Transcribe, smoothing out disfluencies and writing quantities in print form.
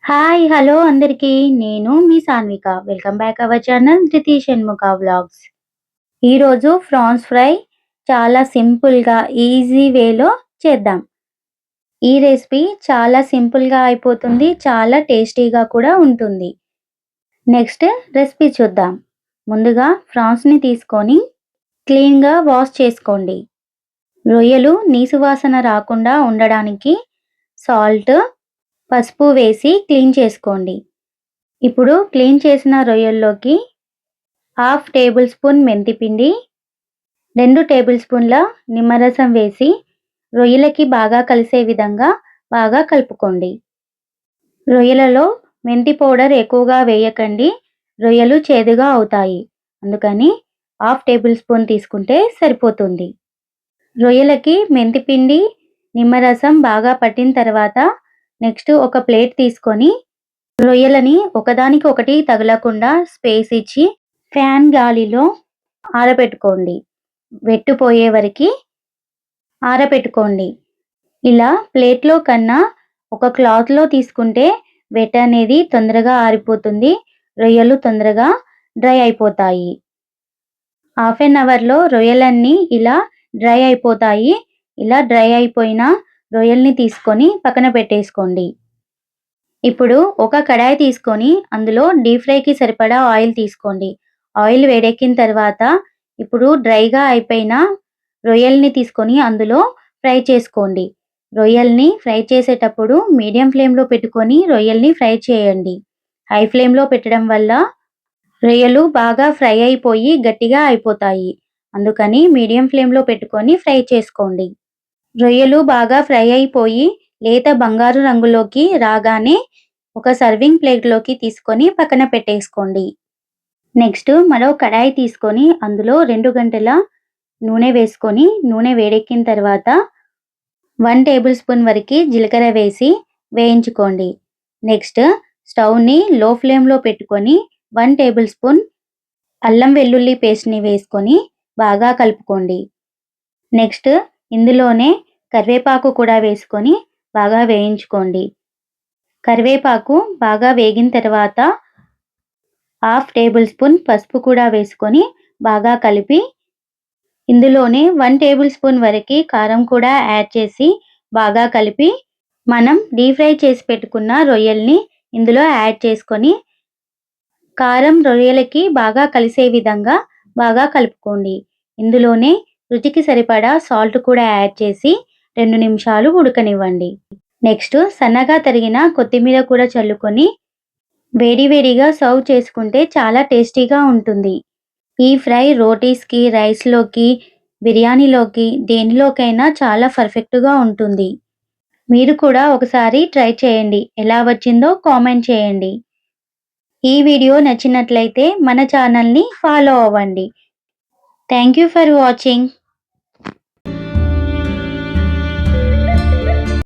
Hi! Hello అందరికీ. నేను మీ Sanvika. Welcome back our channel 'Dhruti Shanmukha vlogs'. ఈరోజు ఫ్రాన్స్ ఫ్రై చాలా సింపుల్‌గా, ఈజీ వేలో చేద్దాం. ఈ రెసిపీ చాలా సింపుల్‌గా అయిపోతుంది. చాలా టేస్టీగా కూడా ఉంటుంది. నెక్స్ట్ రెసిపీ చూద్దాం. ముందుగా ఫ్రాన్స్‌ని తీసుకొని క్లీన్‌గా వాష్ చేసుకోండి. రొయ్యలు నీసు వాసన రాకుండా ఉండడానికి సాల్ట్, పసుపు వేసి క్లీన్ చేసుకోండి. ఇప్పుడు క్లీన్ చేసిన రొయ్యల్లోకి హాఫ్ టేబుల్ స్పూన్ మెంతిపిండి, 2 టేబుల్ స్పూన్ల నిమ్మరసం వేసి రొయ్యలకి బాగా కలిసే విధంగా బాగా కలుపుకోండి. రొయ్యలలో మెంతి పౌడర్ ఎక్కువగా వేయకండి. రొయ్యలు చేదుగా అవుతాయి. అందుకని హాఫ్ టేబుల్ స్పూన్ తీసుకుంటే సరిపోతుంది. రొయ్యలకి మెంతిపిండి, నిమ్మరసం బాగా పట్టిన తర్వాత నెక్స్ట్ ఒక ప్లేట్ తీసుకొని రొయ్యలని ఒకదానికి ఒకటి తగలకుండా స్పేస్ ఇచ్చి ఫ్యాన్ గాలిలో ఆరబెట్టుకోండి. వెట్టుపోయే వరకి ఆరబెట్టుకోండి. ఇలా ప్లేట్‌లో కన్నా ఒక క్లాత్‌లో తీసుకుంటే వెట్ అనేది తొందరగా ఆరిపోతుంది. రొయ్యలు తొందరగా డ్రై అయిపోతాయి. హాఫ్ ఎన్ అవర్‌లో రొయ్యలన్నీ ఇలా డ్రై అయిపోతాయి. ఇలా డ్రై అయిపోయిన రొయ్యల్ని తీసుకొని పక్కన పెట్టేసుకోండి. ఇప్పుడు ఒక కడాయి తీసుకొని అందులో డీప్ ఫ్రైకి సరిపడా ఆయిల్ తీసుకోండి. ఆయిల్ వేడెక్కిన తర్వాత ఇప్పుడు డ్రైగా అయిపోయిన రొయ్యల్ని తీసుకొని అందులో ఫ్రై చేసుకోండి. రొయ్యల్ని ఫ్రై చేసేటప్పుడు మీడియం ఫ్లేమ్‌లో పెట్టుకొని రొయ్యల్ని ఫ్రై చేయండి. హై ఫ్లేమ్‌లో పెట్టడం వల్ల రొయ్యలు బాగా ఫ్రై అయిపోయి గట్టిగా అయిపోతాయి. అందుకని మీడియం ఫ్లేమ్‌లో పెట్టుకొని ఫ్రై చేసుకోండి. రొయ్యలు బాగా ఫ్రై అయిపోయి లేత బంగారు రంగులోకి రాగానే ఒక సర్వింగ్ ప్లేట్‌లోకి తీసుకొని పక్కన పెట్టేసుకోండి. నెక్స్ట్ మరో కడాయి తీసుకొని అందులో 2 గంటెల నూనె వేసుకొని నూనె వేడెక్కిన తర్వాత 1 టేబుల్ స్పూన్ వరకి జీలకర్ర వేసి వేయించుకోండి. నెక్స్ట్ స్టవ్‌ని లో ఫ్లేమ్‌లో పెట్టుకొని 1 టేబుల్ స్పూన్ అల్లం వెల్లుల్లి పేస్ట్‌ని వేసుకొని బాగా కలుపుకోండి. నెక్స్ట్ ఇందులోనే కరివేపాకు కూడా వేసుకొని బాగా వేయించుకోండి. కరివేపాకు బాగా వేగిన తర్వాత హాఫ్ టేబుల్ స్పూన్ పసుపు కూడా వేసుకొని బాగా కలిపి ఇందులోనే 1 టేబుల్ స్పూన్ వరకి కారం కూడా యాడ్ చేసి బాగా కలిపి మనం డీప్ ఫ్రై చేసి పెట్టుకున్న రొయ్యల్ని ఇందులో యాడ్ చేసుకొని కారం రొయ్యలకి బాగా కలిసే విధంగా బాగా కలుపుకోండి. ఇందులోనే రుచికి సరిపడా సాల్ట్ కూడా యాడ్ చేసి 2 నిమిషాలు ఉడకనివ్వండి. నెక్స్ట్ సన్నగా తరిగిన కొత్తిమీర కూడా చల్లుకొని వేడి వేడిగా సర్వ్ చేసుకుంటే చాలా టేస్టీగా ఉంటుంది. ఈ ఫ్రై రోటీస్‌కి, రైస్‌లోకి, బిర్యానీలోకి దేనిలోకైనా చాలా పర్ఫెక్ట్‌గా ఉంటుంది. మీరు కూడా ఒకసారి ట్రై చేయండి. ఎలా వచ్చిందో కామెంట్ చేయండి. ఈ వీడియో నచ్చినట్లయితే మన ఛానల్‌ని ఫాలో అవ్వండి. Thank you for watching.